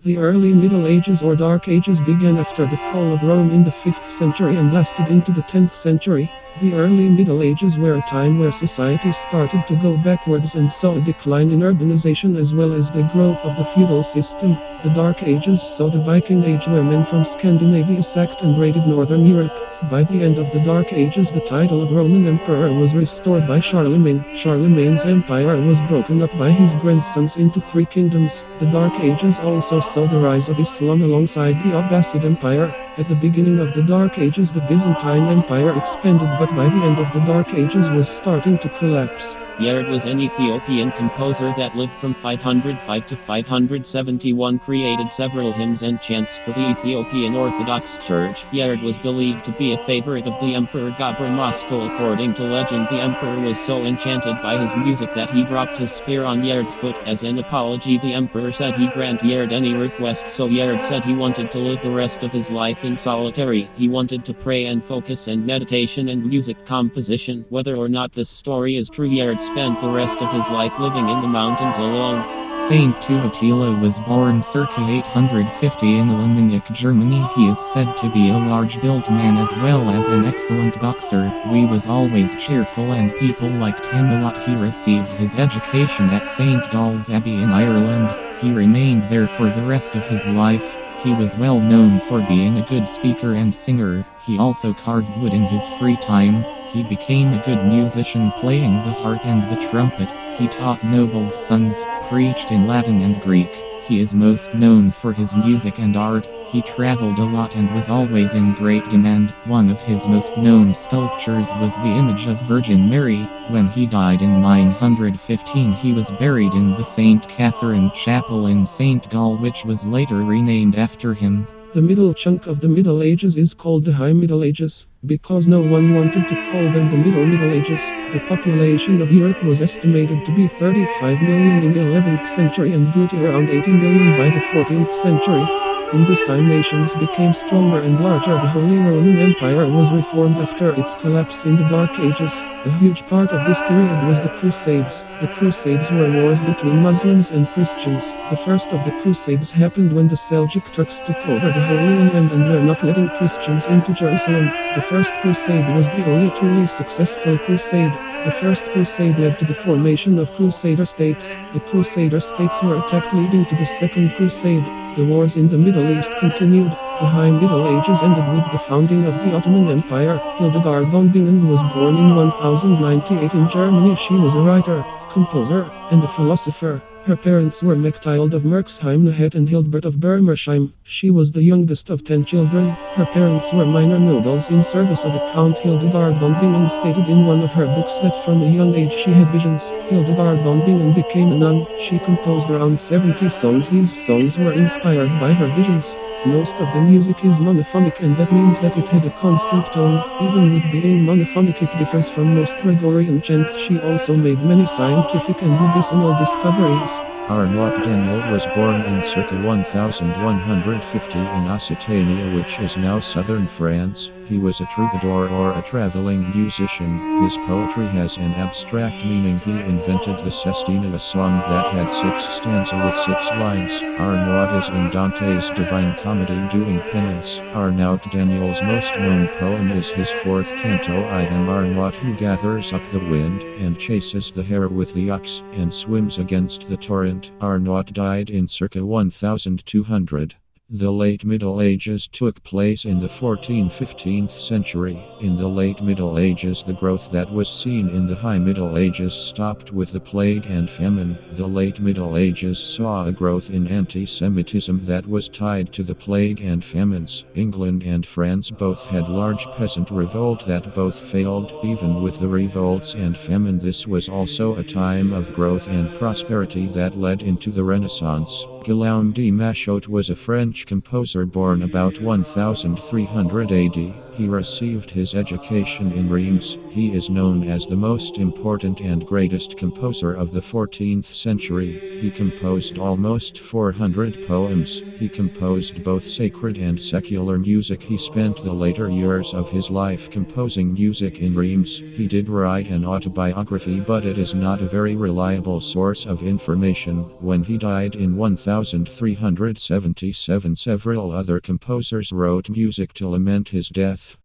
The early Middle Ages or Dark Ages began after the fall of Rome in the 5th century and lasted into the 10th century. The early Middle Ages were a time where society started to go backwards and saw a decline in urbanization as well as the growth of the feudal system. The Dark Ages saw the Viking Age where men from Scandinavia sacked and raided northern Europe. By the end of the Dark Ages, the title of Roman Emperor was restored by Charlemagne. Charlemagne's empire was broken up by his grandsons into 3 kingdoms. The Dark Ages also saw the rise of Islam alongside the Abbasid Empire. At the beginning of the Dark Ages, the Byzantine Empire expanded, but by the end of the Dark Ages was starting to collapse. Yared was an Ethiopian composer that lived from 505 to 571, created several hymns and chants for the Ethiopian Orthodox Church. Yared was believed to be a favorite of the Emperor Gabra Moscow. According to legend, the emperor was so enchanted by his music that he dropped his spear on Yared's foot. As an apology, the emperor said he grant Yared any request, so Yared said he wanted to live the rest of his life in solitary. He wanted to pray and focus and meditation and music composition. Whether or not this story is true, Yared spent the rest of his life living in the mountains alone. Saint Tuatila was born circa 850 in Limmenich, Germany. He is said to be a large-built man as well as an excellent boxer. He was always cheerful and people liked him a lot. He received his education at St. Gall's Abbey in Ireland. He remained there for the rest of his life. He was well known for being a good speaker and singer. He also carved wood in his free time. He became a good musician, playing the harp and the trumpet. He taught nobles' sons, preached in Latin and Greek. He is most known for his music and art. He traveled a lot and was always in great demand. One of his most known sculptures was the image of Virgin Mary. When he died in 915, he was buried in the St. Catherine Chapel in St. Gall, which was later renamed after him. The middle chunk of the Middle Ages is called the High Middle Ages, because no one wanted to call them the Middle Ages. The population of Europe was estimated to be 35 million in the 11th century and grew to around 80 million by the 14th century. In this time, nations became stronger and larger. The Holy Roman Empire was reformed after its collapse in the Dark Ages. A huge part of this period was the Crusades. The Crusades were wars between Muslims and Christians. The first of the Crusades happened when the Seljuk Turks took over the Holy Land and were not letting Christians into Jerusalem. The first crusade was the only truly successful crusade. The first crusade led to the formation of Crusader states. The Crusader states were attacked, leading to the Second Crusade. The wars in the Middle East continued. The High Middle Ages ended with the founding of the Ottoman Empire. Hildegard von Bingen was born in 1098 in Germany. She was a writer, composer, and a philosopher. Her parents were Mechthild of Merxheim-Nehet and Hildebert of Bermersheim. She was the youngest of 10 children. Her parents were minor nobles in service of a count. Hildegard von Bingen stated in one of her books that from a young age she had visions. Hildegard von Bingen became a nun. She composed around 70 songs. These songs were inspired by her visions. Most of the music is monophonic, and that means that it had a constant tone. Even with being monophonic, it differs from most Gregorian chants. She also made many scientific and medicinal discoveries. Arnaud Daniel was born in circa 1150 in Occitania, which is now southern France. He was a troubadour or a traveling musician. His poetry has an abstract meaning. He invented the Sestina, a song that had 6 stanzas with 6 lines. Arnaud is in Dante's Divine Comedy doing penance. Arnaud Daniel's most known poem is his 4th canto, I Am Arnaud, who gathers up the wind and chases the hare with the ox and swims against the torrent. Arnaud died in circa 1200. The late Middle Ages took place in the 14th-15th century. In the late Middle Ages, the growth that was seen in the High Middle Ages stopped with the plague and famine. The late Middle Ages saw a growth in anti-Semitism that was tied to the plague and famines. England and France both had large peasant revolt that both failed. Even with the revolts and famine, this was also a time of growth and prosperity that led into the Renaissance. Guillaume de Machaut was a French composer born about 1300 AD. He received his education in Reims. He is known as the most important and greatest composer of the 14th century. He composed almost 400 poems. He composed both sacred and secular music. He spent the later years of his life composing music in Reims. He did write an autobiography, but it is not a very reliable source of information. When he died in 1000 1377. Several other composers wrote music to lament his death.